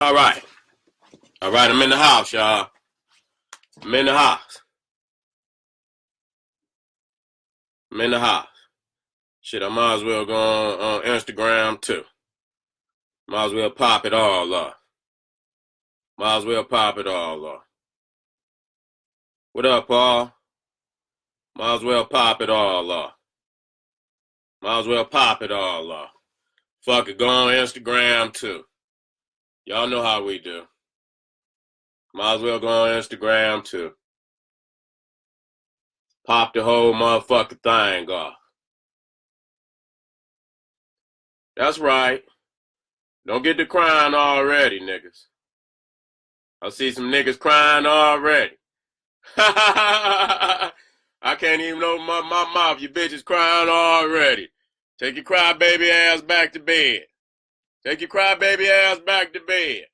All right. All right, I'm in the house, y'all. I'm in the house. I'm in the house. Shit, I might as well go on Instagram, too. Might as well pop it all off. Might as well pop it all off. What up, Paul? Might as well pop it all off. Might as well pop it all off. Fuck it, go on Instagram, too. Y'all know how we do. Might as well go on Instagram, too. Pop the whole motherfucking thing off. That's right. Don't get to crying already, niggas. I see some niggas crying already. I can't even open my mouth. You bitches crying already. Take your crybaby ass back to bed. Take your crybaby ass back to bed.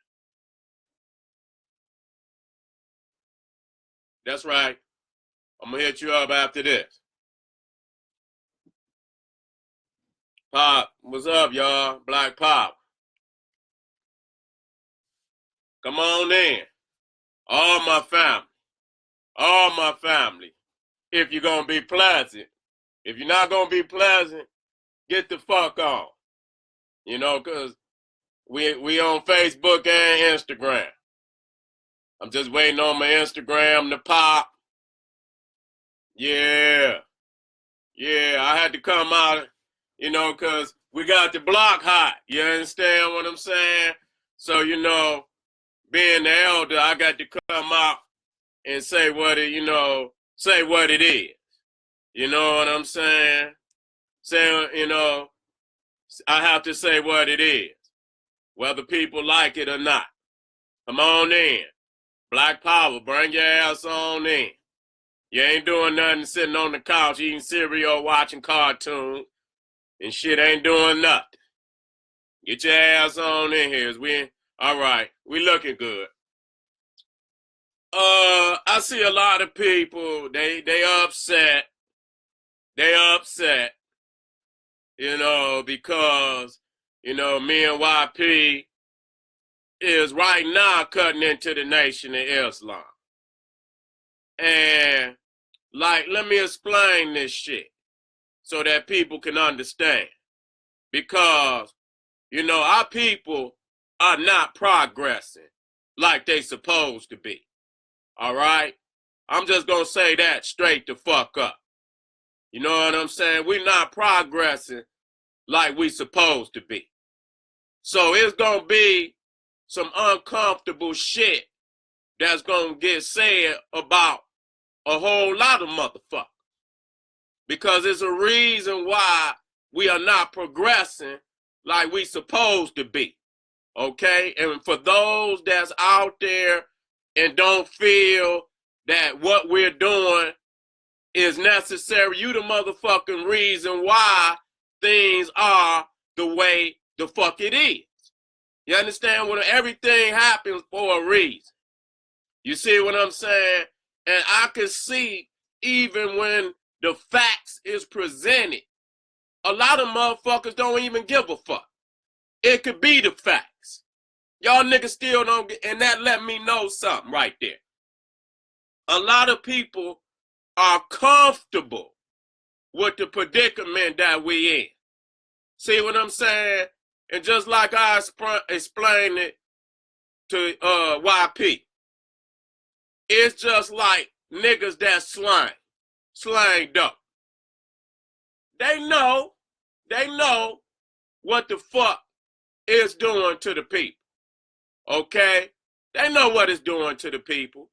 That's right. I'm going to hit you up after this. Pop, what's up, y'all? Black Pop. Come on in. All my family. All my family. If you're going to be pleasant. If you're not going to be pleasant, get the fuck on. You know, because we on Facebook and Instagram. I'm just waiting on my Instagram to pop. Yeah. Yeah, I had to come out, you know, because we got the block hot. You understand what I'm saying? So, you know, being the elder, I got to come out and say what it, say what it is. You know what I'm saying? Saying, I have to say what it is, whether people like it or not. Come on in. Black Power, bring your ass on in. You ain't doing nothing sitting on the couch eating cereal, watching cartoons, and shit ain't doing nothing. Get your ass on in here. All right, we looking good. I see a lot of people, they upset. They upset, because, me and YP is right now cutting into the Nation of Islam. And, let me explain this shit so that people can understand. Because, our people are not progressing like they supposed to be. All right? I'm just going to say that straight the fuck up. You know what I'm saying? We're not progressing like we supposed to be. So it's going to be some uncomfortable shit that's going to get said about a whole lot of motherfuckers. Because it's a reason why we are not progressing like we supposed to be. Okay? And for those that's out there and don't feel that what we're doing is necessary, you the motherfucking reason why things are the way the fuck it is. You understand? When everything happens for a reason. You see what I'm saying? And I can see even when the facts is presented, a lot of motherfuckers don't even give a fuck. It could be the facts. Y'all niggas still don't get, and that let me know something right there. A lot of people are comfortable with the predicament that we in. See what I'm saying? And just like I explained it to YP, it's just like niggas that slanged up. They know what the fuck it's doing to the people. Okay? They know what it's doing to the people.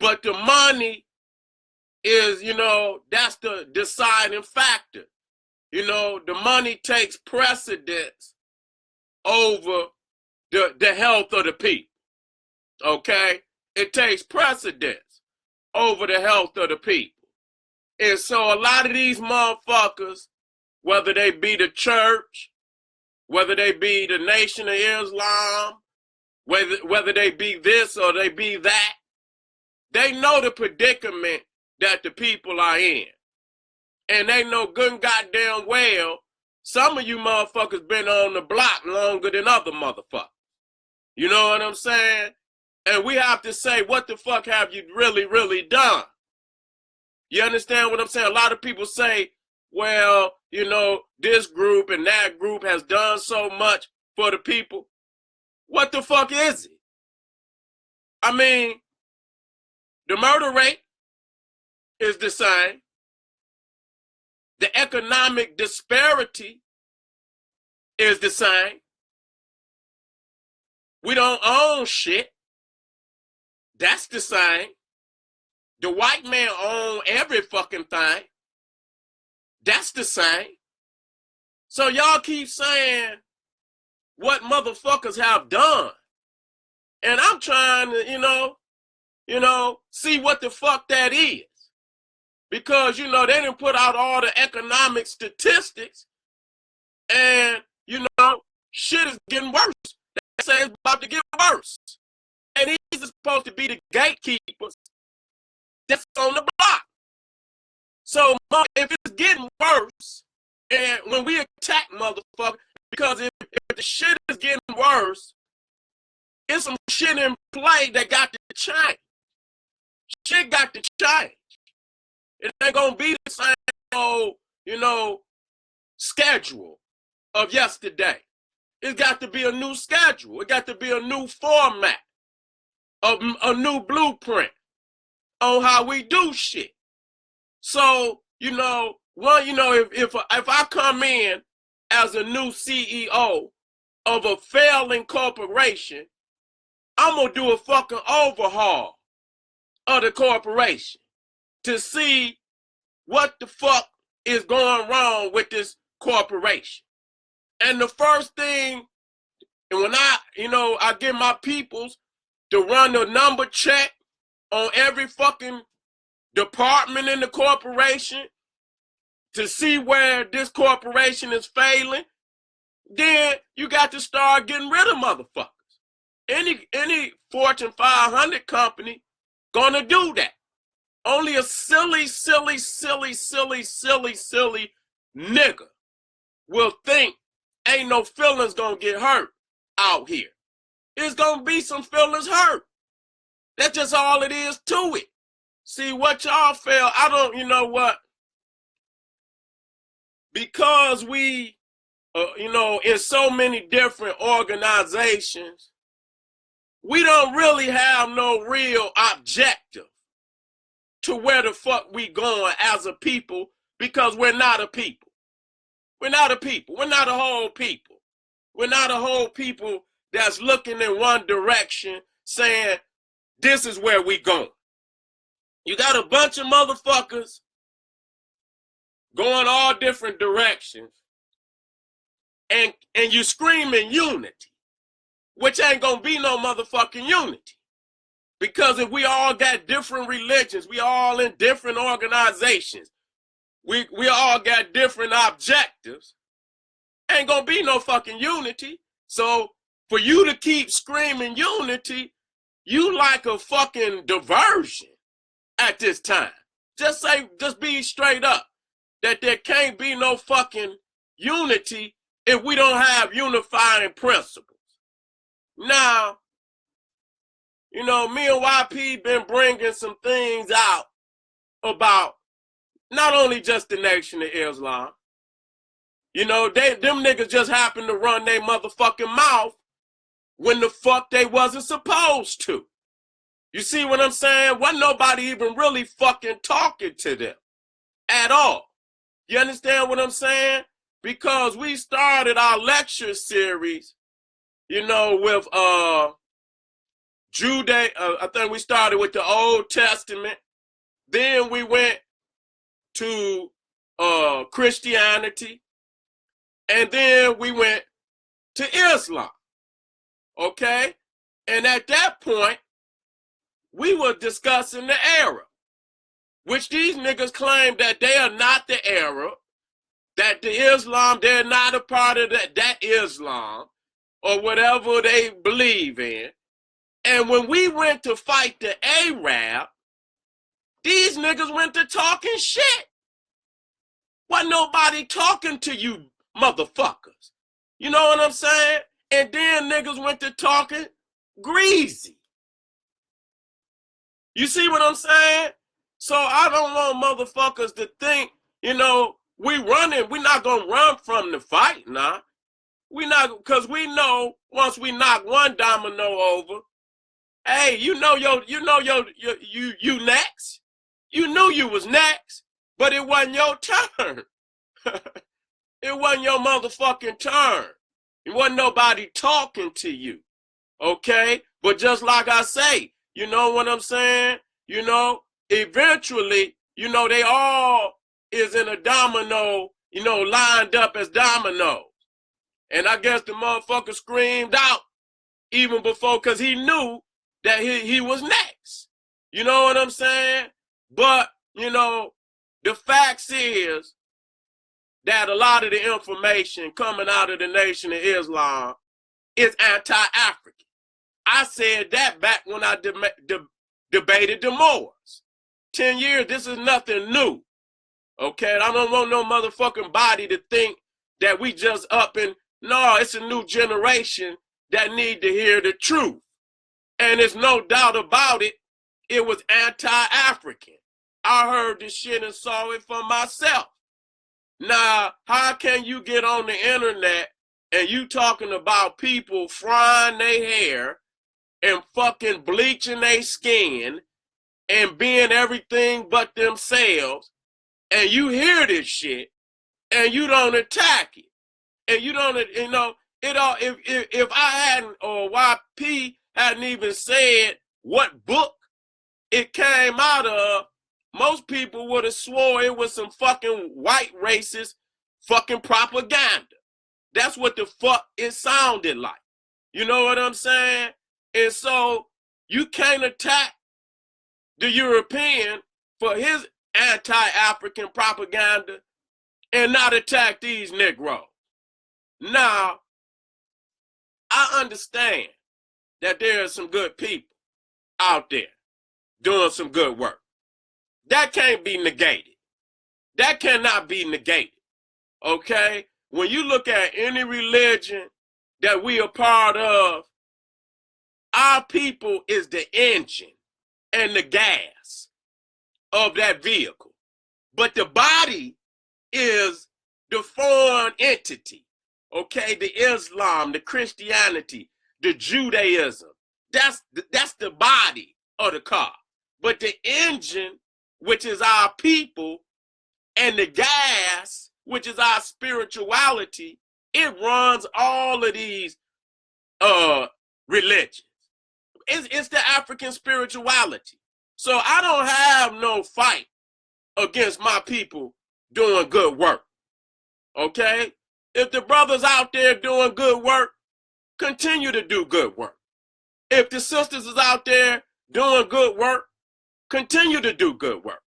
But the money is, that's the deciding factor. The money takes precedence over the health of the people. Okay? It takes precedence over the health of the people. And so a lot of these motherfuckers, whether they be the church, whether they be the Nation of Islam, whether they be this or they be that, they know the predicament that the people are in. And they know good and goddamn well, some of you motherfuckers been on the block longer than other motherfuckers. You know what I'm saying? And we have to say, what the fuck have you really, really done? You understand what I'm saying? A lot of people say, well, you know, this group and that group has done so much for the people. What the fuck is it? I mean, the murder rate is the same. The economic disparity is the same. We don't own shit. That's the same. The white man owns every fucking thing. That's the same. So y'all keep saying what motherfuckers have done. And I'm trying to, you know, see what the fuck that is. Because, you know, they didn't put out all the economic statistics. And, you know, shit is getting worse. They say it's about to get worse. And these are supposed to be the gatekeepers that's on the block. So if it's getting worse, and when we attack motherfuckers, because if the shit is getting worse, it's some shit in play that got to change. Shit got to change. It ain't gonna be the same old, you know, schedule of yesterday. It's got to be a new schedule. It got to be a new format, a new blueprint on how we do shit. So, you know, if I come in as a new CEO of a failing corporation, I'm gonna do a fucking overhaul of the corporation to see what the fuck is going wrong with this corporation. And the first thing, and when I get my peoples to run the number check on every fucking department in the corporation to see where this corporation is failing, then you got to start getting rid of motherfuckers. Any Fortune 500 company gonna do that. Only a silly nigga will think ain't no feelings gonna get hurt out here. It's gonna be some feelings hurt. That's just all it is to it. See what y'all feel, you know what? Because we, in so many different organizations, we don't really have no real objective to where the fuck we going as a people, because we're not a people. We're not a people. We're not a whole people. We're not a whole people that's looking in one direction saying, this is where we going. You got a bunch of motherfuckers going all different directions, and you screaming unity, which ain't gonna be no motherfucking unity. Because if we all got different religions, we all in different organizations, we all got different objectives, ain't gonna be no fucking unity. So for you to keep screaming unity, you like a fucking diversion at this time. Just be straight up that there can't be no fucking unity if we don't have unifying principles. Now, you know, me and YP been bringing some things out about not only just the Nation of Islam. You know, them niggas just happen to run their motherfucking mouth when the fuck they wasn't supposed to. You see what I'm saying? Wasn't nobody even really fucking talking to them at all. You understand what I'm saying? Because we started our lecture series, you know, with I think we started with the Old Testament. Then we went to Christianity. And then we went to Islam. Okay? And at that point, we were discussing the Arab, which these niggas claim that they are not the Arab, that the Islam, they're not a part of that Islam, or whatever they believe in. And when we went to fight the Arab, these niggas went to talking shit. Wasn't nobody talking to you motherfuckers. You know what I'm saying? And then niggas went to talking greasy. You see what I'm saying? So I don't want motherfuckers to think, we running. We're not going to run from the fight now. We not, because we know once we knock one domino over, hey, you next. You knew you was next, but it wasn't your turn. It wasn't your motherfucking turn. It wasn't nobody talking to you. Okay? But just like I say, you know what I'm saying? Eventually, they all is in a domino, lined up as dominoes. And I guess the motherfucker screamed out even before, because he knew that he was next. You know what I'm saying? But, the facts is that a lot of the information coming out of the Nation of Islam is anti-African. I said that back when I debated the Moors. 10 years, this is nothing new. Okay, I don't want no motherfucking body to think that we just up and, no, it's a new generation that need to hear the truth. And there's no doubt about it, it was anti-African. I heard this shit and saw it for myself. Now, how can you get on the internet and you talking about people frying their hair and fucking bleaching their skin and being everything but themselves, and you hear this shit and you don't attack it, and you don't, if I hadn't, or YP hadn't even said what book it came out of, most people would have swore it was some fucking white racist fucking propaganda. That's what the fuck it sounded like. You know what I'm saying? And so you can't attack the European for his anti-African propaganda and not attack these Negroes. Now, I understand that there are some good people out there doing some good work. That can't be negated. That cannot be negated. Okay? When you look at any religion that we are part of, our people is the engine and the gas of that vehicle. But the body is the foreign entity. Okay? The Islam, the Christianity, the Judaism. That's the body of the car. But the engine, which is our people, and the gas, which is our spirituality, it runs all of these religions. It's the African spirituality. So I don't have no fight against my people doing good work. Okay? If the brothers out there doing good work, continue to do good work. If the sisters is out there doing good work, continue to do good work.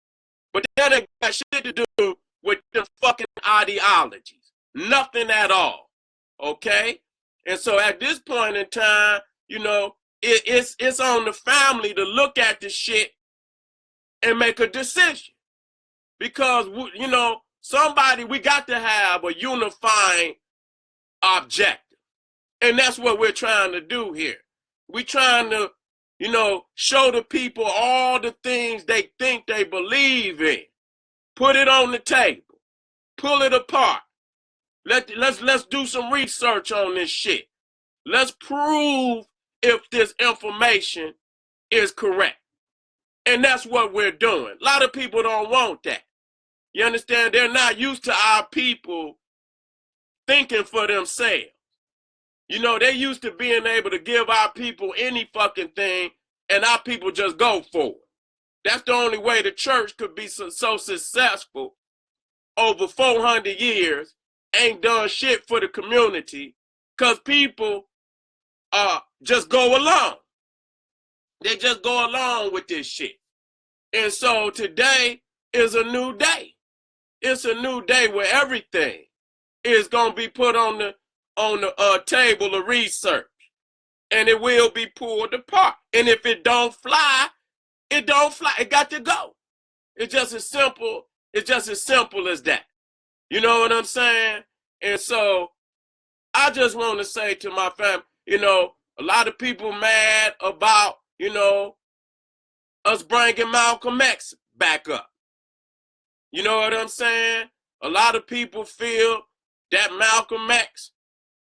But that ain't got shit to do with the fucking ideologies. Nothing at all. Okay? And so at this point in time, it's on the family to look at the shit and make a decision. Because, we got to have a unifying objective. And that's what we're trying to do here. We're trying to, show the people all the things they think they believe in. Put it on the table. Pull it apart. Let's do some research on this shit. Let's prove if this information is correct. And that's what we're doing. A lot of people don't want that. You understand? They're not used to our people thinking for themselves. They're used to being able to give our people any fucking thing and our people just go for it. That's the only way the church could be so successful over 400 years, ain't done shit for the community, because people just go along. They just go along with this shit. And so today is a new day. It's a new day where everything is going to be put on the table of research, and it will be pulled apart. And if it don't fly, it don't fly. It got to go. It's just as simple. It's just as simple as that. You know what I'm saying? And so I just want to say to my family, A lot of people mad about, us bringing Malcolm X back up. You know what I'm saying? A lot of people feel that Malcolm X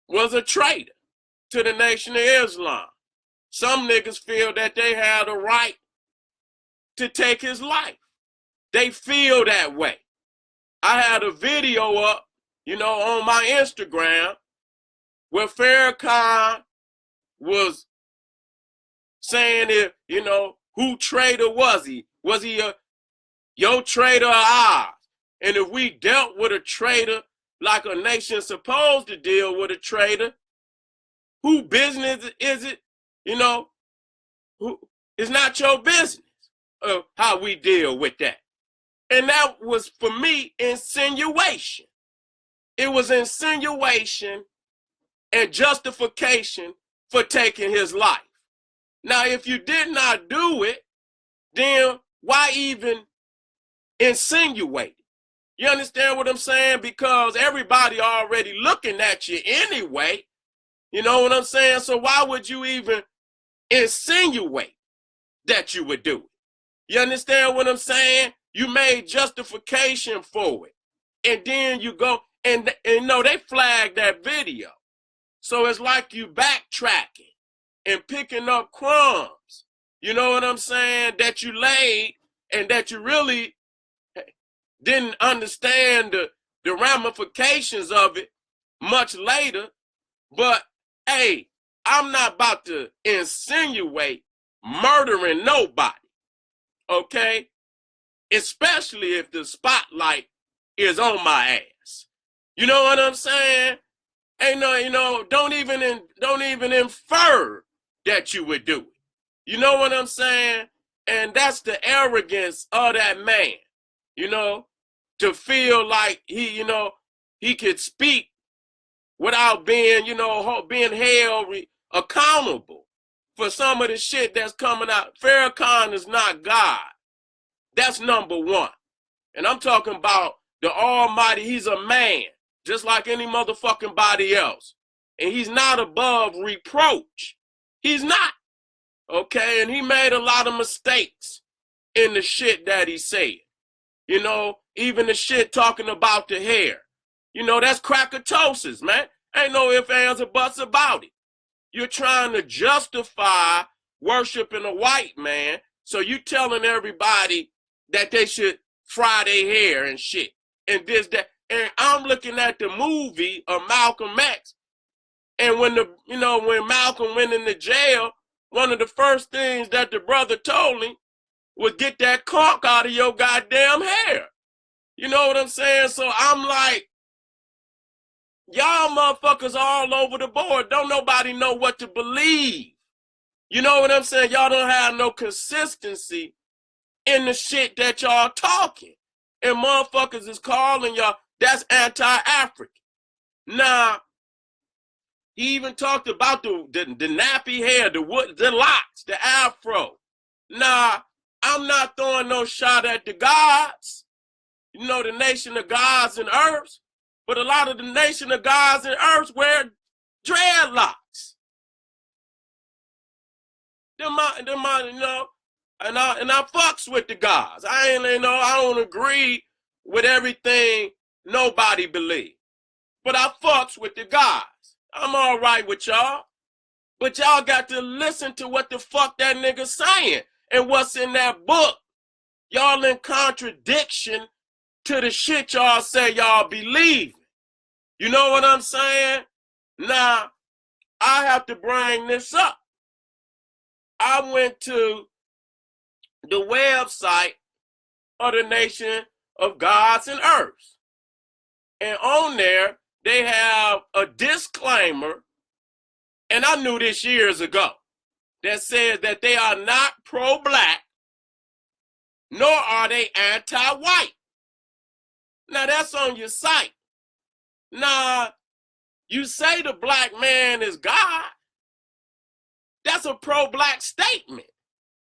was a traitor to the Nation of Islam. Some niggas feel that they had a right to take his life. They feel that way. I had a video up, on my Instagram where Farrakhan was saying who traitor was he? Was he your traitor or ours? And if we dealt with a traitor like a nation's supposed to deal with a traitor, who business is it? It's not your business of how we deal with that. And that was, for me, insinuation. It was insinuation and justification for taking his life. Now, if you did not do it, then why even insinuate it? You understand what I'm saying? Because everybody already looking at you anyway. You know what I'm saying? So why would you even insinuate that you would do it? You understand what I'm saying? You made justification for it. And then you go, and they flagged that video. So it's like you backtracking and picking up crumbs. You know what I'm saying? That you laid and that you really didn't understand the ramifications of it much later. But, hey, I'm not about to insinuate murdering nobody, okay? Especially if the spotlight is on my ass. You know what I'm saying? Ain't no, don't even infer that you would do it. You know what I'm saying? And that's the arrogance of that man, to feel like he could speak without being, being held accountable for some of the shit that's coming out. Farrakhan is not God. That's number one. And I'm talking about the Almighty. He's a man, just like any motherfucking body else. And he's not above reproach. He's not. Okay? And he made a lot of mistakes in the shit that he said. Even the shit talking about the hair. That's crackatosis, man. Ain't no ifs, ands, or buts about it. You're trying to justify worshiping a white man, so you telling everybody that they should fry their hair and shit. And this, that. And I'm looking at the movie of Malcolm X. And when when Malcolm went into jail, one of the first things that the brother told him was get that conch out of your goddamn hair. You know what I'm saying? So I'm like, y'all motherfuckers all over the board. Don't nobody know what to believe. You know what I'm saying? Y'all don't have no consistency in the shit that y'all talking. And motherfuckers is calling y'all, that's anti-African. Now, he even talked about the nappy hair, the locks, the afro. Now, I'm not throwing no shot at the gods. The nation of gods and earths. But a lot of the nation of gods and earths wear dreadlocks. And I fucks with the gods. I don't agree with everything nobody believes. But I fucks with the gods. I'm all right with y'all. But y'all got to listen to what the fuck that nigga's saying and what's in that book. Y'all in contradiction to the shit y'all say y'all believe. You know what I'm saying? Now, I have to bring this up. I went to the website of the Nation of Gods and Earths. And on there, they have a disclaimer, and I knew this years ago, that says that they are not pro-black, nor are they anti-white. Now, that's on your site. Now, you say the black man is God. That's a pro-black statement.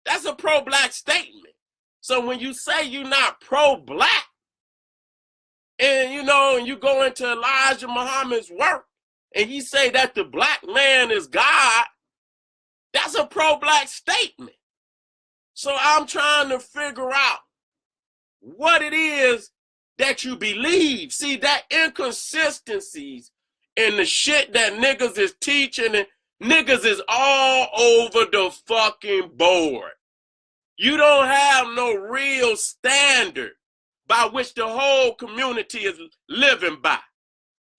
That's a pro-black statement. So when you say you're not pro-black, and and you go into Elijah Muhammad's work, and he say that the black man is God, That's a pro-black statement. So I'm trying to figure out what it is that you believe. See, that inconsistencies in the shit that niggas is teaching, and niggas is all over the fucking board. You don't have no real standard by which the whole community is living by.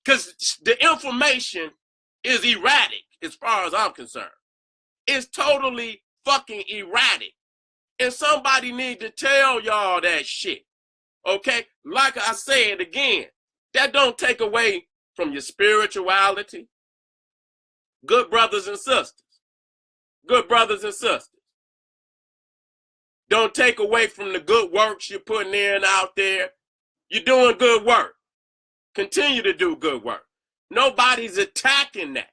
Because the information is erratic as far as I'm concerned. It's totally fucking erratic. And somebody need to tell y'all that shit. Okay? Like I said again, that don't take away from your spirituality. Good brothers and sisters. Good brothers and sisters. Don't take away from the good works you're putting in out there. You're doing good work. Continue to do good work. Nobody's attacking that.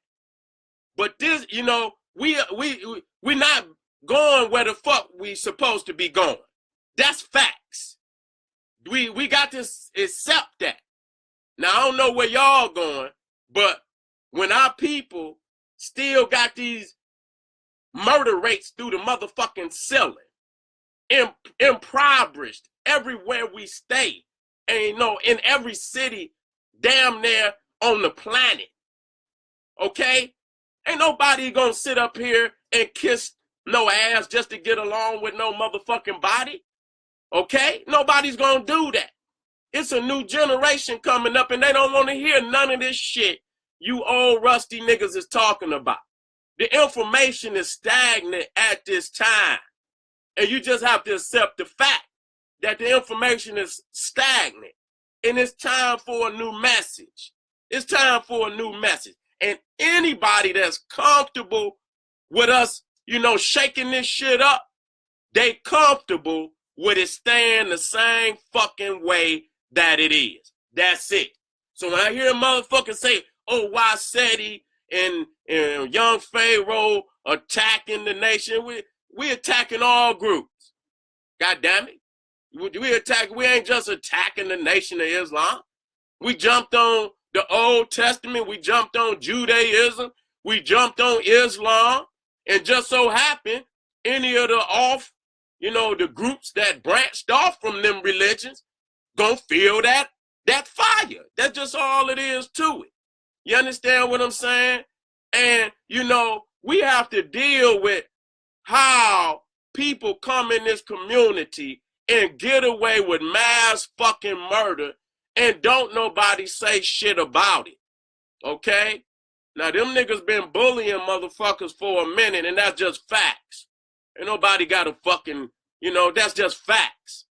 But this, you know, we're not going where the fuck we supposed to be going. That's facts. We got to accept that. Now, I don't know where y'all going, but when our people still got these murder rates through the motherfucking ceiling, impoverished everywhere we stay, and you know, in every city damn near on the planet, okay? Ain't nobody gonna sit up here and kiss no ass just to get along with no motherfucking body, okay? Nobody's gonna do that. It's a new generation coming up, and they don't want to hear none of this shit you old rusty niggas is talking about. The information is stagnant at this time, and you just have to accept the fact that the information is stagnant, and it's time for a new message. It's time for a new message. And anybody that's comfortable with us, you know, shaking this shit up, they comfortable with it staying the same fucking way that it is. That's it. So when I hear a motherfucker say, oh, why Seti and young Pharaoh attacking the nation, we attacking all groups. God damn it. We ain't just attacking the nation of Islam. We jumped on the Old Testament. We jumped on Judaism. We jumped on Islam. And just so happened, any of the groups that branched off from them religions gonna feel that fire. That's just all it is to it. You understand what I'm saying? And, you know, we have to deal with how people come in this community and get away with mass fucking murder and don't nobody say shit about it. Okay? Now, them niggas been bullying motherfuckers for a minute, and that's just facts. And nobody got a fucking, you know, that's just facts.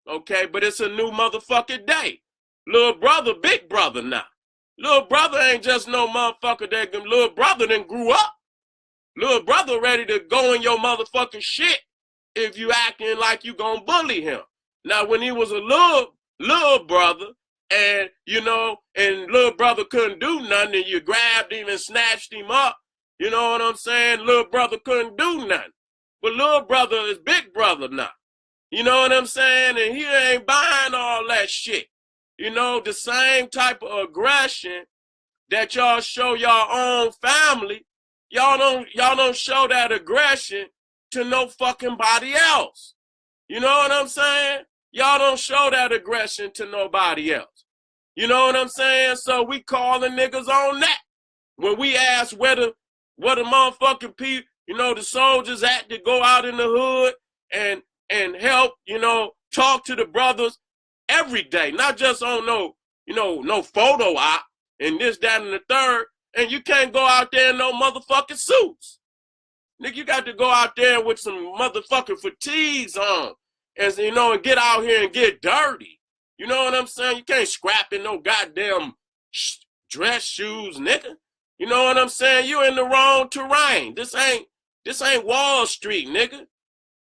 Okay? But it's a new motherfucking day. Little brother, big brother now. Little brother ain't just no motherfucker that little brother done grew up. Little brother ready to go in your motherfucking shit if you acting like you gonna bully him. Now, when he was a little brother, and, you know, and little brother couldn't do nothing, and you grabbed him and snatched him up, you know what I'm saying? Little brother couldn't do nothing. But little brother is big brother now. You know what I'm saying? And he ain't buying all that shit. You know, the same type of aggression that y'all show your own family, y'all don't show that aggression to no fucking body else. You know what I'm saying? Y'all don't show that aggression to nobody else. You know what I'm saying? So we calling niggas on that. When we ask where the motherfucking people, you know, the soldiers at to go out in the hood and help, you know, talk to the brothers every day, not just on no photo op and this, that, and the third. And you can't go out there in no motherfucking suits. Nigga, you got to go out there with some motherfucking fatigues on, and, you know, and get out here and get dirty. You know what I'm saying? You can't scrap in no goddamn dress shoes, nigga. You know what I'm saying? You in the wrong terrain. This ain't Wall Street, nigga.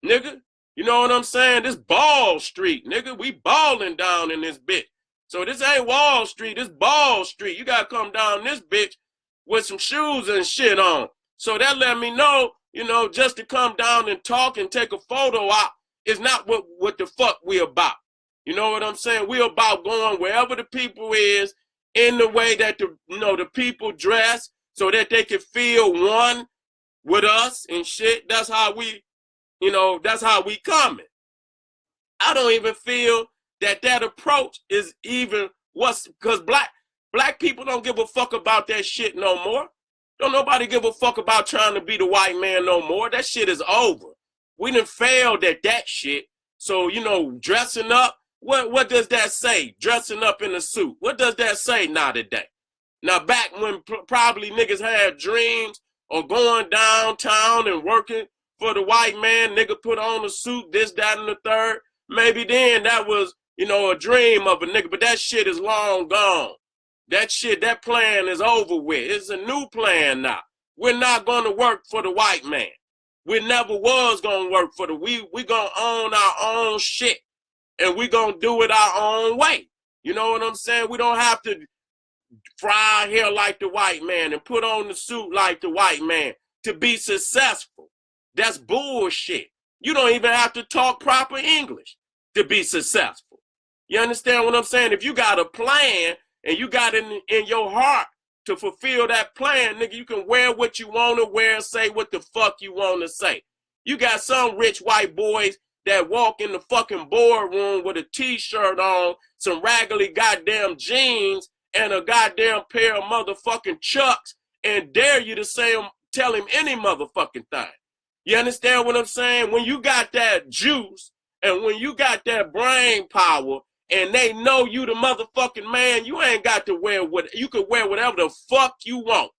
Nigga. You know what I'm saying? This Ball Street, nigga. We balling down in this bitch. So this ain't Wall Street. This Ball Street. You got to come down this bitch with some shoes and shit on. So that let me know, you know, just to come down and talk and take a photo out is not what the fuck we about. You know what I'm saying? We about going wherever the people is in the way that the people dress so that they can feel one with us and shit. That's how we, that's how we coming. I don't even feel that approach is even because black people don't give a fuck about that shit no more. Don't nobody give a fuck about trying to be the white man no more. That shit is over. We done failed at that shit. So, dressing up, what does that say? Dressing up in a suit. What does that say now today? Now back when probably niggas had dreams of going downtown and working for the white man, nigga put on a suit, this, that, and the third. Maybe then that was, a dream of a nigga, but that shit is long gone. That plan is over with. It's a new plan now. We're not going to work for the white man. We never was going to work for we going to own our own shit, and we going to do it our own way. You know what I'm saying? We don't have to fry our hair like the white man and put on the suit like the white man to be successful. That's bullshit. You don't even have to talk proper English to be successful. You understand what I'm saying? If you got a plan and you got it in your heart to fulfill that plan, nigga, you can wear what you want to wear and say what the fuck you want to say. You got some rich white boys that walk in the fucking boardroom with a t-shirt on, some raggedy goddamn jeans, and a goddamn pair of motherfucking Chucks, and dare you to tell him any motherfucking thing. You understand what I'm saying? When you got that juice and when you got that brain power and they know you the motherfucking man, you ain't got to you can wear whatever the fuck you want.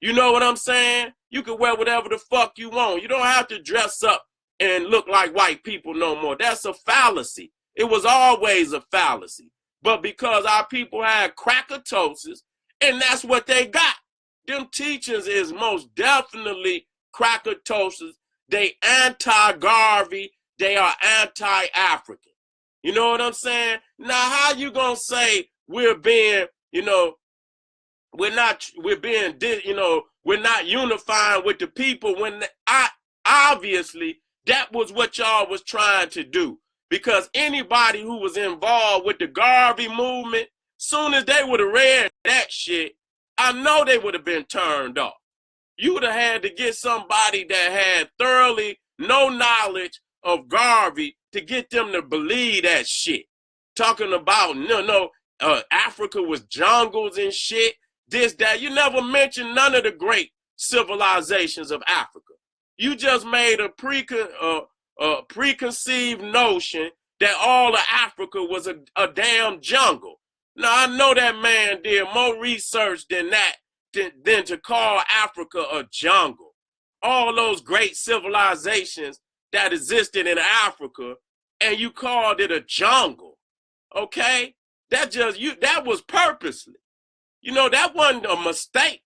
You know what I'm saying? You can wear whatever the fuck you want. You don't have to dress up and look like white people no more. That's a fallacy. It was always a fallacy. But because our people had crackatosis, and that's what they got. Them teachings is most definitely crackatosis. They anti-Garvey. They are anti-African. You know what I'm saying? Now, how you gonna say we're not unifying with the people when obviously that was what y'all was trying to do. Because anybody who was involved with the Garvey movement, soon as they would have read that shit, I know they would have been turned off. You would have had to get somebody that had thoroughly no knowledge of Garvey to get them to believe that shit. Talking about, Africa was jungles and shit, this, that. You never mentioned none of the great civilizations of Africa. You just made a preconceived notion that all of Africa was a damn jungle. Now, I know that man did more research than that, than to call Africa a jungle. All those great civilizations that existed in Africa, and you called it a jungle, okay? That was purposely. That wasn't a mistake.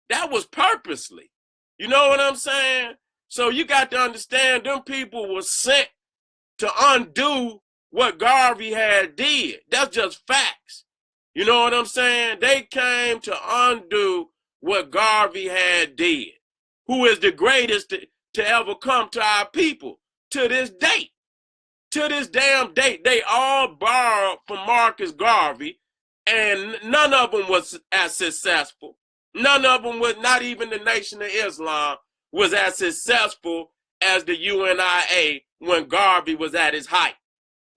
That was purposely. You know what I'm saying? So you got to understand, them people were sent to undo what Garvey had did. That's just facts. You know what I'm saying? They came to undo what Garvey had did. Who is the greatest to ever come to our people to this date. To this damn date, they all borrowed from Marcus Garvey, and none of them was as successful. None of them was, not even the Nation of Islam, was as successful as the UNIA when Garvey was at his height.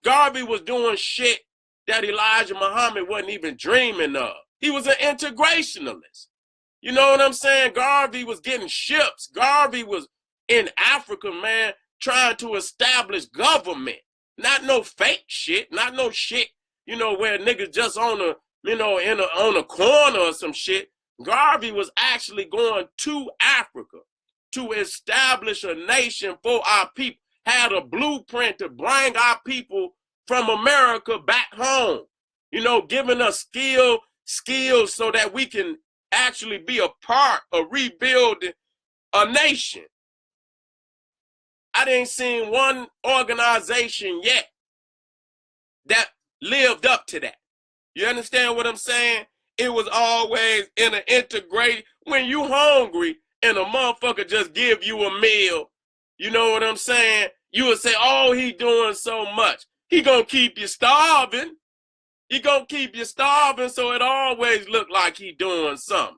Garvey was doing shit that Elijah Muhammad wasn't even dreaming of. He was an integrationalist. You know what I'm saying? Garvey was getting ships. Garvey was in Africa, man, trying to establish government. Not no fake shit, not no shit, where niggas just on a corner or some shit. Garvey was actually going to Africa to establish a nation for our people, had a blueprint to bring our people from America back home, giving us skills so that we can actually be a part of rebuilding a nation. I didn't see one organization yet that lived up to that. You understand what I'm saying? It was always in an integrated, when you hungry and a motherfucker just give you a meal, you know what I'm saying? You would say, oh, he doing so much. He gonna keep you starving. He gonna keep you starving, so it always look like he doing something.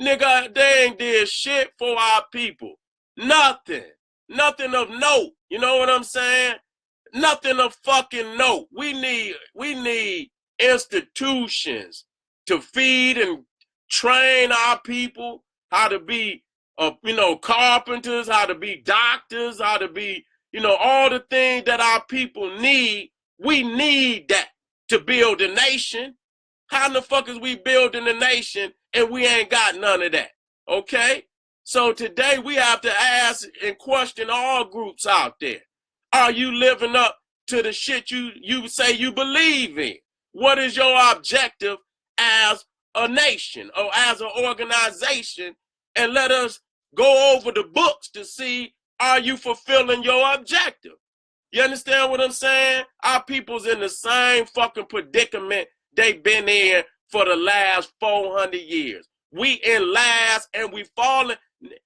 Nigga, they ain't did shit for our people. Nothing. Nothing of note. You know what I'm saying? Nothing of fucking note. We need institutions to feed and train our people how to be, carpenters, how to be doctors, how to be, all the things that our people need. We need that to build a nation. How in the fuck is we building a nation and we ain't got none of that? Okay? So today we have to ask and question all groups out there. Are you living up to the shit you say you believe in? What is your objective as a nation or as an organization? And let us go over the books to see, are you fulfilling your objective? You understand what I'm saying? Our people's in the same fucking predicament they've been in for the last 400 years. We in last and we falling.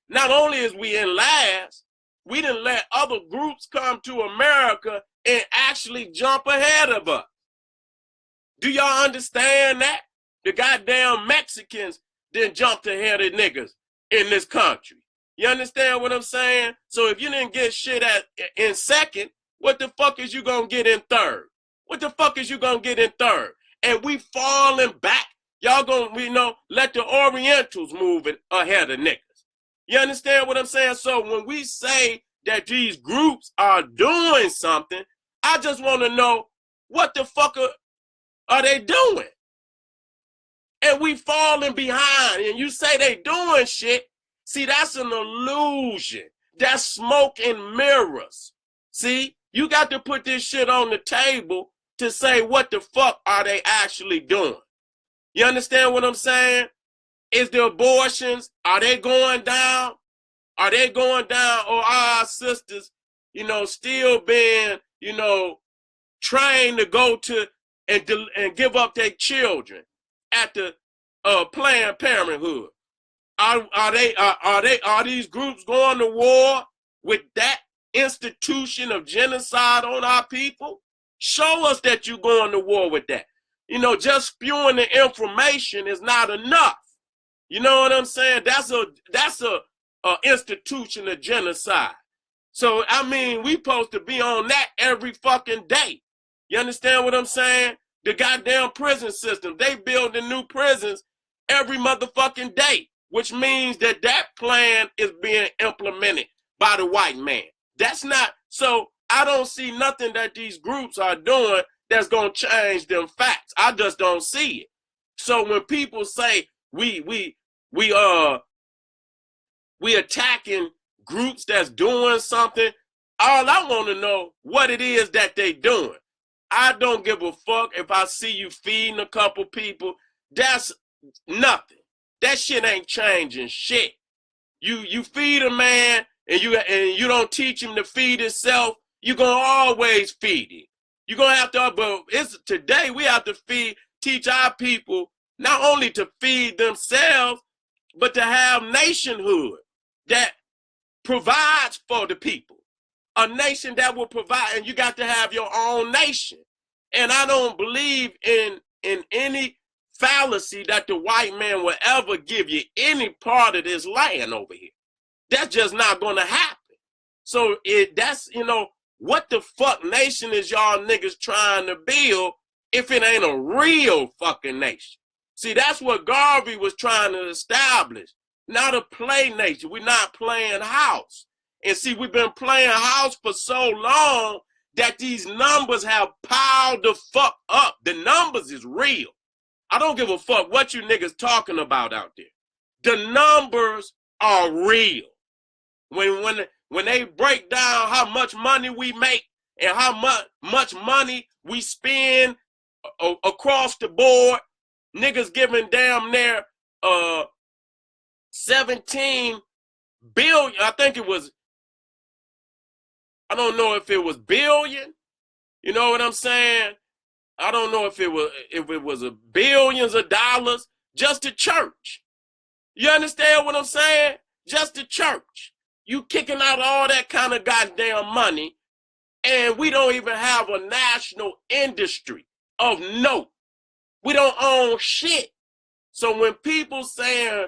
Not only is we in last, we didn't let other groups come to America and actually jump ahead of us. Do y'all understand that? The goddamn Mexicans didn't jump ahead of niggas in this country. You understand what I'm saying? So if you didn't get shit in second, what the fuck is you gonna get in third? What the fuck is you gonna get in third? And we falling back. Y'all gonna, let the Orientals move it ahead of niggas. You understand what I'm saying? So when we say that these groups are doing something, I just want to know what the fuck are they doing? And we falling behind. And you say they doing shit. See, that's an illusion. That's smoke and mirrors. See, you got to put this shit on the table to say what the fuck are they actually doing. You understand what I'm saying? Is the abortions, are they going down? Are they going down? Or are our sisters, still being, trained to go to and give up their children at the Planned Parenthood? Are these groups going to war with that institution of genocide on our people? Show us that you're going to war with that. Just spewing the information is not enough. You know what I'm saying? That's a institution of genocide. So, we supposed to be on that every fucking day. You understand what I'm saying? The goddamn prison system, they building new prisons every motherfucking day, which means that plan is being implemented by the white man. That's not, so I don't see nothing that these groups are doing that's going to change them facts. I just don't see it. So when people say we attacking groups that's doing something, all I want to know what it is that they doing. I don't give a fuck if I see you feeding a couple people. That's nothing. That shit ain't changing shit. You feed a man and you don't teach him to feed himself, you're gonna always feed him. You're gonna have to, but today we have to teach our people not only to feed themselves, but to have nationhood that provides for the people. A nation that will provide, and you got to have your own nation. And I don't believe in any fallacy that the white man will ever give you any part of this land over here. That's just not going to happen. So what the fuck nation is y'all niggas trying to build if it ain't a real fucking nation? See, that's what Garvey was trying to establish. Not a play nation. We're not playing house. And see, we've been playing house for so long that these numbers have piled the fuck up. The numbers is real. I don't give a fuck what you niggas talking about out there. The numbers are real. When they break down how much money we make and how much money we spend across the board, niggas giving damn near 17 billion. I think it was, I don't know if it was billion. You know what I'm saying? I don't know if it was a billions of dollars just to church. You understand what I'm saying? Just to church. You kicking out all that kind of goddamn money, and we don't even have a national industry of note. We don't own shit. So when people saying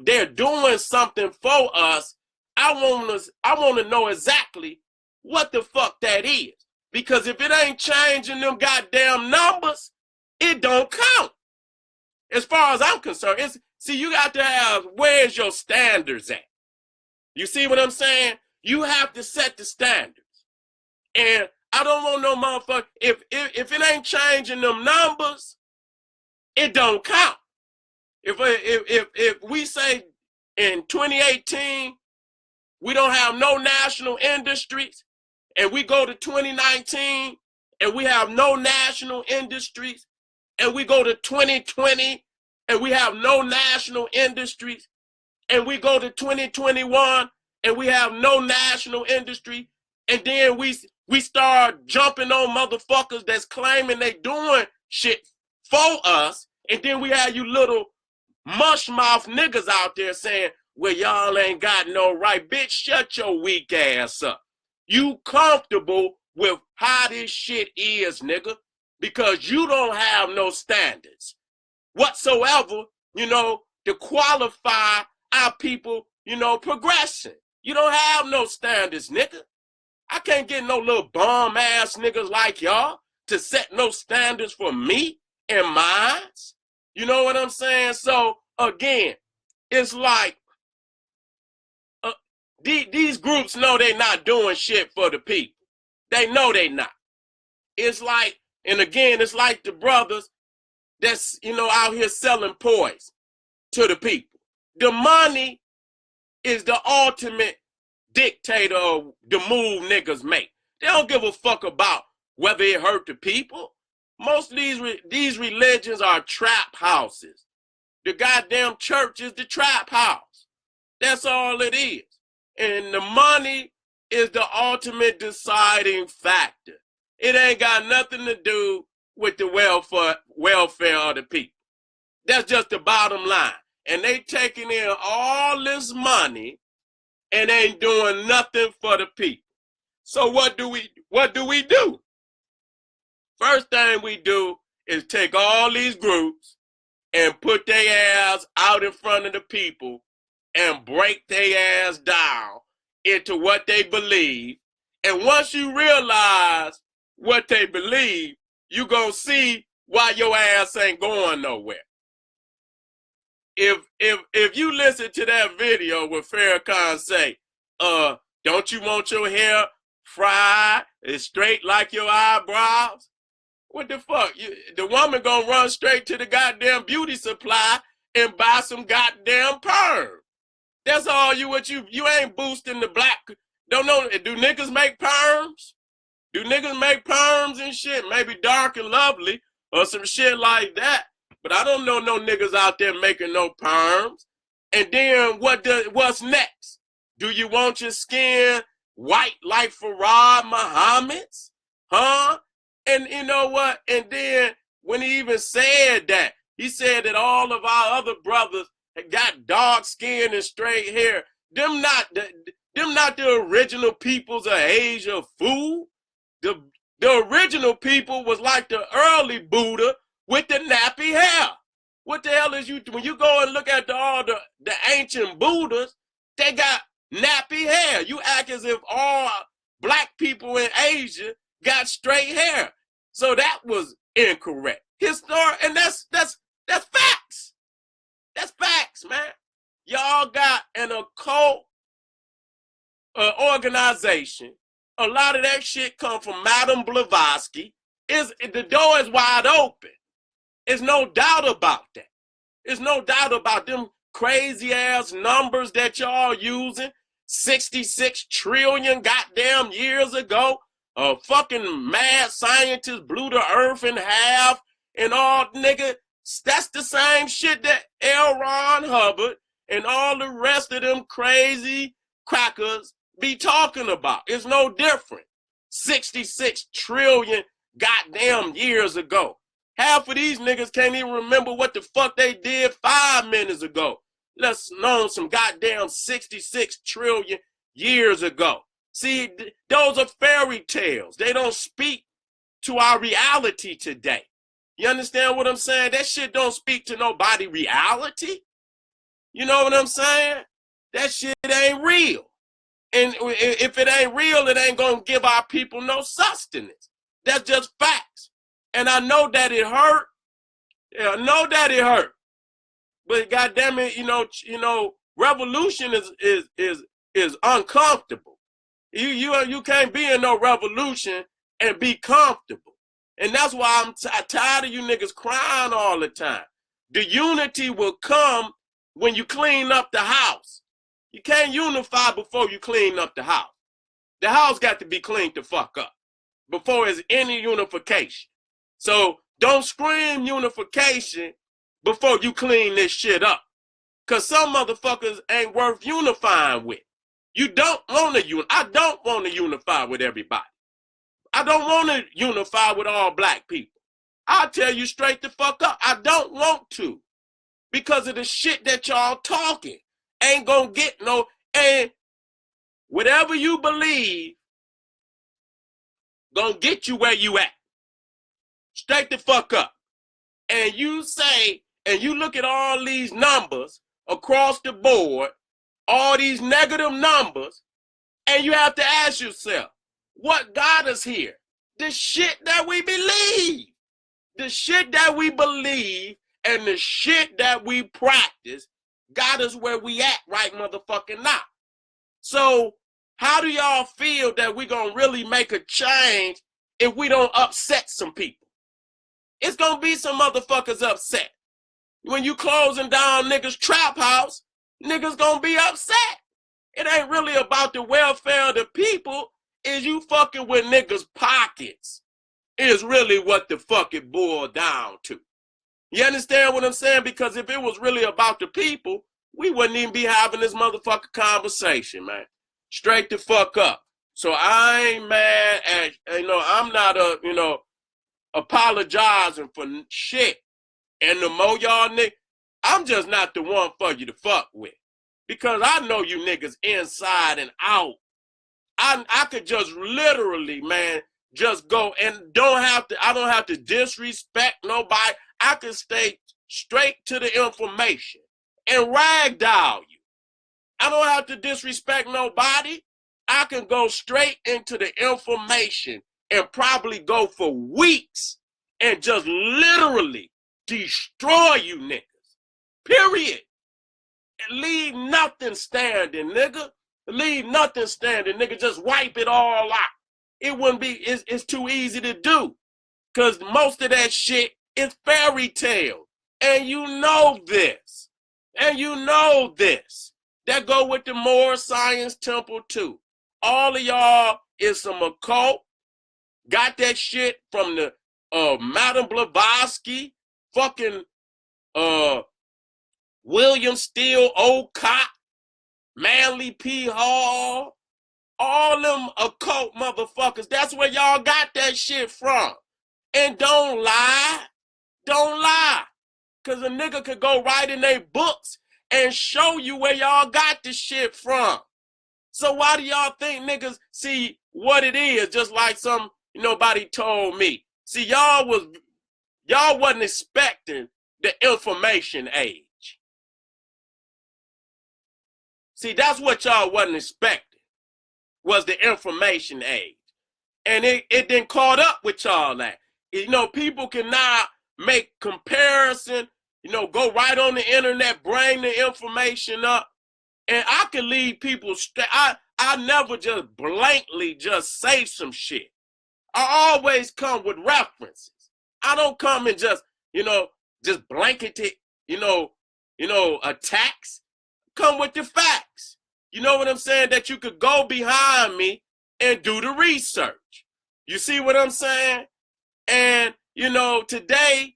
they're doing something for us, I want to know exactly what the fuck that is. Because if it ain't changing them goddamn numbers, it don't count. As far as I'm concerned, see, you got to have, where's your standards at? You see what I'm saying? You have to set the standards. And I don't want no motherfucker, if it ain't changing them numbers, it don't count. If we say in 2018, we don't have no national industries, and we go to 2019 and we have no national industries, and we go to 2020 and we have no national industries, and we go to 2021 and we have no national industry, and then we start jumping on motherfuckers that's claiming they doing shit for us, and then we have you little mush mouth niggas out there saying, well, y'all ain't got no right. Bitch, shut your weak ass up. You comfortable with how this shit is, nigga, because you don't have no standards whatsoever, to qualify our people, progressing. You don't have no standards, nigga. I can't get no little bum ass niggas like y'all to set no standards for me and mine. You know what I'm saying? So again, it's like these groups know they not doing shit for the people. They know they not. It's like, and again, it's like the brothers that's, out here selling poison to the people. The money is the ultimate dictator of the move niggas make. They don't give a fuck about whether it hurt the people. Most of these religions are trap houses. The goddamn church is the trap house. That's all it is. And the money is the ultimate deciding factor. It ain't got nothing to do with the welfare of the people. That's just the bottom line. And they taking in all this money and ain't doing nothing for the people. So what do we do? First thing we do is take all these groups and put their ass out in front of the people and break their ass down into what they believe. And once you realize what they believe, you gonna see why your ass ain't going nowhere. If you listen to that video where Farrakhan say, don't you want your hair fried and straight like your eyebrows? What the fuck? The woman gonna run straight to the goddamn beauty supply and buy some goddamn perm. That's all you ain't boosting the black. Don't know, do niggas make perms? Do niggas make perms and shit? Maybe dark and lovely or some shit like that. But I don't know no niggas out there making no perms. And then what's next? Do you want your skin white like Farad Muhammad's? Huh? And you know what? And then when he even said that, he said that all of our other brothers had got dark skin and straight hair. Them not the original peoples of Asia, fool. The original people was like the early Buddha with the nappy hair. What the hell is when you go and look at all the ancient Buddhas, they got nappy hair. You act as if all black people in Asia got straight hair. So that was incorrect. And that's facts. That's facts, man. Y'all got an occult organization. A lot of that shit come from Madame Blavatsky. The door is wide open. There's no doubt about that. There's no doubt about them crazy ass numbers that y'all using. 66 trillion goddamn years ago. A fucking mad scientist blew the earth in half and all, nigga. That's the same shit that L. Ron Hubbard and all the rest of them crazy crackers be talking about. It's no different. 66 trillion goddamn years ago. Half of these niggas can't even remember what the fuck they did 5 minutes ago. Let's know some goddamn 66 trillion years ago. See, those are fairy tales. They don't speak to our reality today. You understand what I'm saying? That shit don't speak to nobody reality. You know what I'm saying? That shit ain't real. And if it ain't real, it ain't gonna give our people no sustenance. That's just facts. And I know that it hurt. Yeah, I know that it hurt. But goddamn it, revolution is uncomfortable. You can't be in no revolution and be comfortable. And that's why I'm tired of you niggas crying all the time. The unity will come when you clean up the house. You can't unify before you clean up the house. The house got to be cleaned the fuck up before there's any unification. So don't scream unification before you clean this shit up. Because some motherfuckers ain't worth unifying with. You don't want to I don't want to unify with everybody. I don't want to unify with all black people. I'll tell you straight the fuck up. I don't want to. Because of the shit that y'all talking. Ain't gonna get no, and whatever you believe, gonna get you where you at. Straight the fuck up. And you say, and you look at all these numbers across the board, all these negative numbers, and you have to ask yourself, what got us here? The shit that we believe. The shit that we believe and the shit that we practice got us where we at right motherfucking now. So how do y'all feel that we gonna really make a change if we don't upset some people? It's gonna be some motherfuckers upset. When you closing down niggas' trap house, niggas gonna be upset. It ain't really about the welfare of the people. Is you fucking with niggas' pockets is really what the fuck it boiled down to. You understand what I'm saying? Because if it was really about the people, we wouldn't even be having this motherfucking conversation, man. Straight the fuck up. So I ain't mad at, I'm not apologizing for shit. And the more y'all niggas, I'm just not the one for you to fuck with. Because I know you niggas inside and out. I could just literally, man, just go and I don't have to disrespect nobody. I can stay straight to the information and ragdoll you. I don't have to disrespect nobody. I can go straight into the information and probably go for weeks and just literally destroy you niggas. Period. And leave nothing standing, nigga. Leave nothing standing, nigga. Just wipe it all out. It wouldn't be, it's too easy to do. Because most of that shit is fairy tale. And you know this. And you know this. That go with the Moore Science Temple too. All of y'all is some occult. Got that shit from the Madame Blavatsky, fucking William Steele Olcott, Manly P. Hall, all them occult motherfuckers. That's where y'all got that shit from. And don't lie. Don't lie. Because a nigga could go right in their books and show you where y'all got the shit from. So why do y'all think niggas see what it is? Just like nobody told me. See, y'all wasn't expecting the information age. See, that's what y'all wasn't expecting, was the information age. And it didn't caught up with y'all that. People can now make comparison, go right on the internet, bring the information up, and I can lead people I never just blankly just say some shit. I always come with references. I don't come and just blanketed, attacks. Come with the facts. You know what I'm saying? That you could go behind me and do the research. You see what I'm saying? And, today,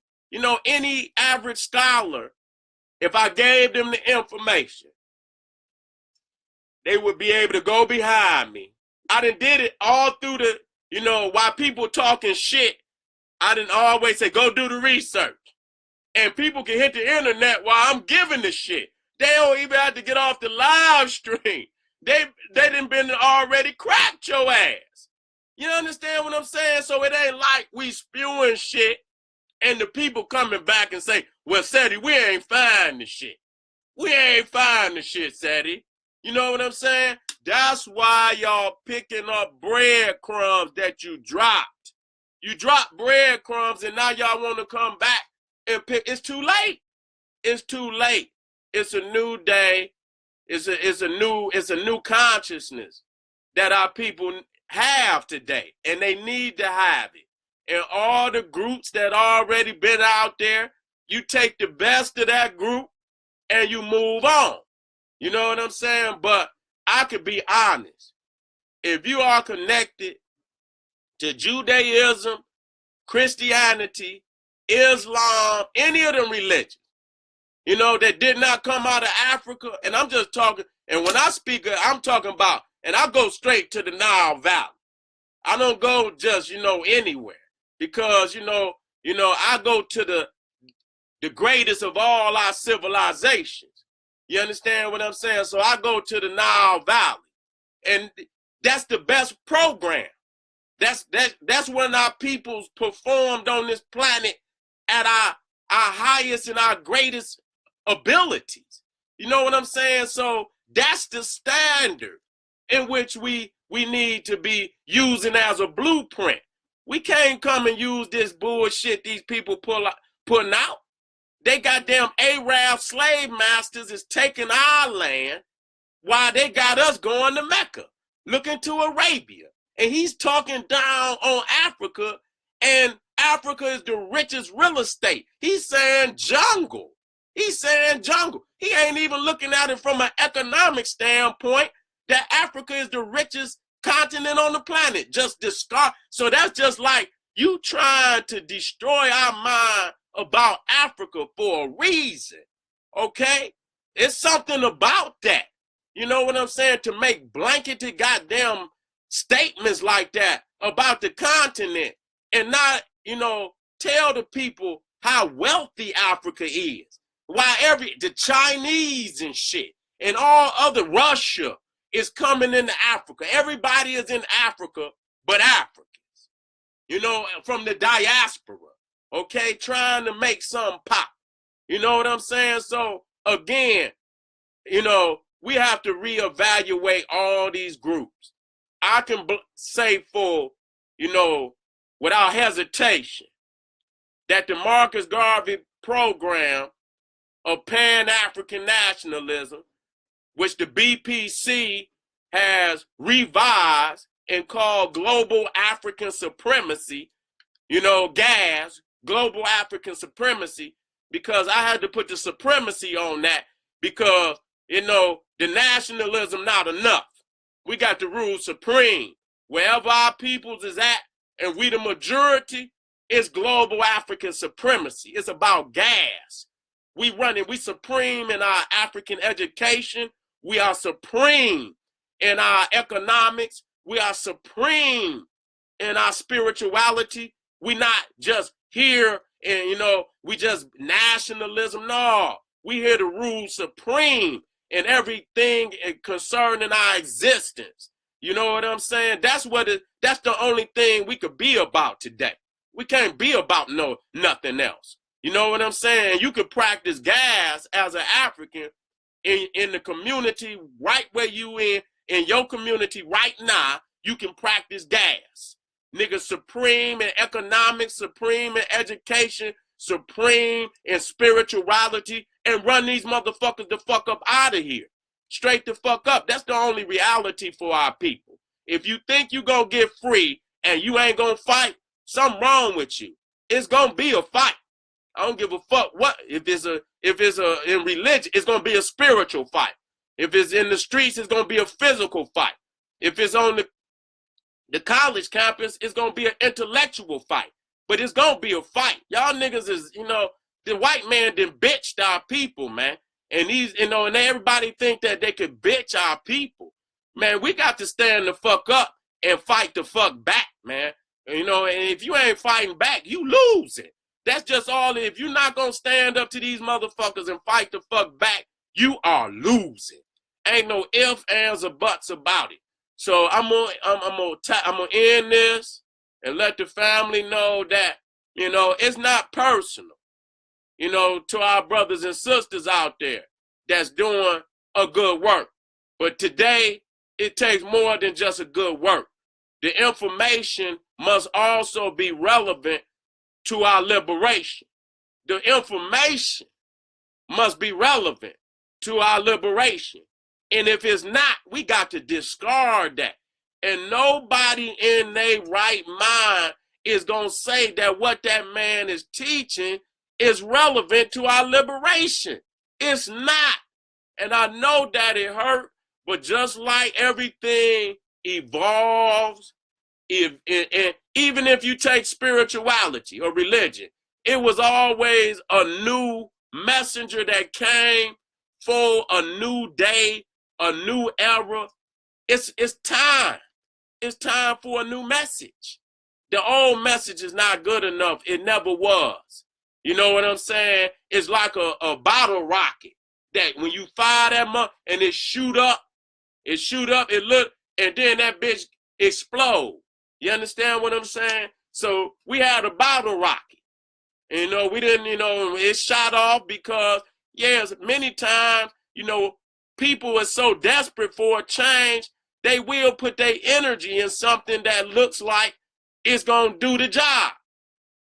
any average scholar, if I gave them the information, they would be able to go behind me. I done did it all through the, while people talking shit, I didn't always say, go do the research. And people can hit the internet while I'm giving the shit. They don't even have to get off the live stream. They done been already cracked your ass. You understand what I'm saying? So it ain't like we spewing shit and the people coming back and say, well, Seti, we ain't find the shit. We ain't find the shit, Seti. You know what I'm saying? That's why y'all picking up breadcrumbs that you dropped. You dropped breadcrumbs and now y'all want to come back and pick. It's too late. It's too late. It's a new day. It's a new consciousness that our people have today, and they need to have it. And all the groups that already been out there, you take the best of that group and you move on. You know what I'm saying? But I could be honest. If you are connected to Judaism, Christianity, Islam, any of them religions, you know, that did not come out of Africa, and I'm just talking, and when I speak, I'm talking about, and I go straight to the Nile Valley. I don't go just, anywhere, because, I go to the greatest of all our civilizations. You understand what I'm saying? So I go to the Nile Valley, and that's the best program. That's when our peoples performed on this planet at our highest and our greatest abilities. You know what I'm saying? So that's the standard in which we need to be using as a blueprint. We can't come and use this bullshit these people putting out. They goddamn Arab slave masters is taking our land while they got us going to Mecca, looking to Arabia. And he's talking down on Africa, and Africa is the richest real estate. He's saying jungle. He's saying jungle. He ain't even looking at it from an economic standpoint that Africa is the richest continent on the planet. Just discard. So that's just like you trying to destroy our mind about Africa for a reason. Okay? It's something about that. You know what I'm saying? To make blanketed goddamn statements like that about the continent and not, tell the people how wealthy Africa is. Why the Chinese and shit and all other Russia is coming into Africa. Everybody is in Africa but Africans, from the diaspora, okay, trying to make something pop. You know what I'm saying? So again, we have to reevaluate all these groups. I can say without hesitation, that the Marcus Garvey program of Pan-African nationalism, which the BPC has revised and called global African supremacy, GAS, global African supremacy, because I had to put the supremacy on that because, the nationalism not enough. We got to rule supreme. Wherever our peoples is at, and we the majority, it's global African supremacy. It's about gas. We supreme in our African education. We are supreme in our economics. We are supreme in our spirituality. We not just here and, we just nationalism. No, we here to rule supreme in everything concerning our existence. You know what I'm saying? That's the only thing we could be about today. We can't be about nothing else. You know what I'm saying? You could practice gas as an African in the community right where you in your community right now. You can practice gas. Nigga, supreme in economics, supreme in education, supreme in spirituality, and run these motherfuckers the fuck up out of here. Straight the fuck up. That's the only reality for our people. If you think you gonna get free and you ain't gonna fight, something wrong with you. It's gonna be a fight. I don't give a fuck what. If it's in religion, it's gonna be a spiritual fight. If it's in the streets, it's gonna be a physical fight. If it's on the college campus, it's gonna be an intellectual fight. But it's gonna be a fight. Y'all niggas is, the white man done bitched our people, man. And and everybody think that they could bitch our people. Man, we got to stand the fuck up and fight the fuck back, man. And if you ain't fighting back, you losing. That's just all. If you're not gonna stand up to these motherfuckers and fight the fuck back, you are losing. Ain't no ifs, ands, or buts about it. So I'm gonna end this and let the family know that it's not personal. To our brothers and sisters out there that's doing a good work. But today, it takes more than just a good work. The information must also be relevant to our liberation. The information must be relevant to our liberation. And if it's not, we got to discard that. And nobody in their right mind is going to say that what that man is teaching is relevant to our liberation. It's not. And I know that it hurt, but just like everything evolves, even if you take spirituality or religion, it was always a new messenger that came for a new day, a new era. It's time. It's time for a new message. The old message is not good enough. It never was. You know what I'm saying? It's like a bottle rocket that when you fire that and it shoot up, it look, and then that bitch explode. You understand what I'm saying? So we had a bottle rocket. You know, we didn't, it shot off because, yes, many times, people are so desperate for a change, they will put their energy in something that looks like it's going to do the job.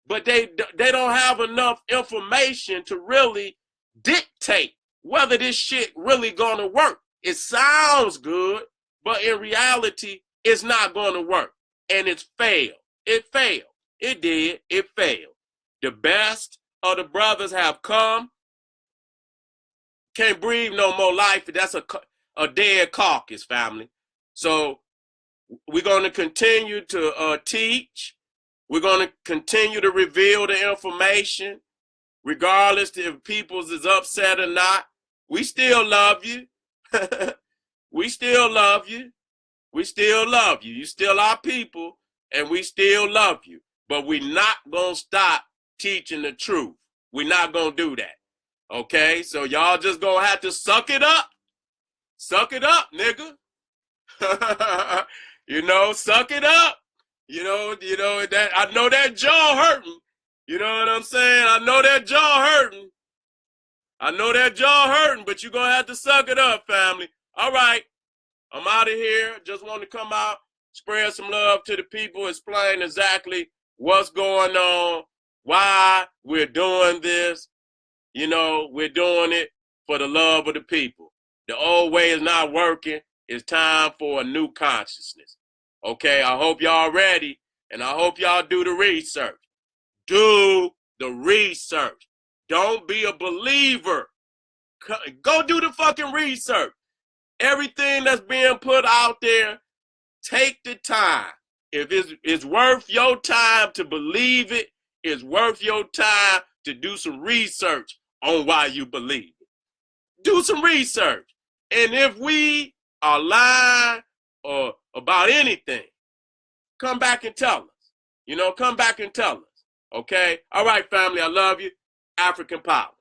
But they don't have enough information to really dictate whether this shit really going to work. It sounds good, but in reality, it's not going to work. And it's failed. It failed. It did. It failed. The best of the brothers have come. Can't breathe no more life. That's a dead carcass, family. So we're going to continue to teach. We're going to continue to reveal the information, regardless if people is upset or not. We still love you. We still love you. We still love you. You still our people, and we still love you. But we're not going to stop teaching the truth. We're not going to do that. Okay? So y'all just going to have to suck it up. Suck it up, nigga. Suck it up. That I know that jaw hurting. You know what I'm saying? I know that jaw hurting. But you're going to have to suck it up, family. All right. I'm out of here. Just want to come out, spread some love to the people, explain exactly what's going on, why we're doing this. We're doing it for the love of the people. The old way is not working. It's time for a new consciousness. Okay, I hope y'all ready, and I hope y'all do the research. Do the research. Don't be a believer. Go do the fucking research. Everything that's being put out there, take the time. If it's worth your time to believe it, it's worth your time to do some research on why you believe it. Do some research. And if we are lying or about anything, come back and tell us. Come back and tell us. Okay? All right, family, I love you. African power.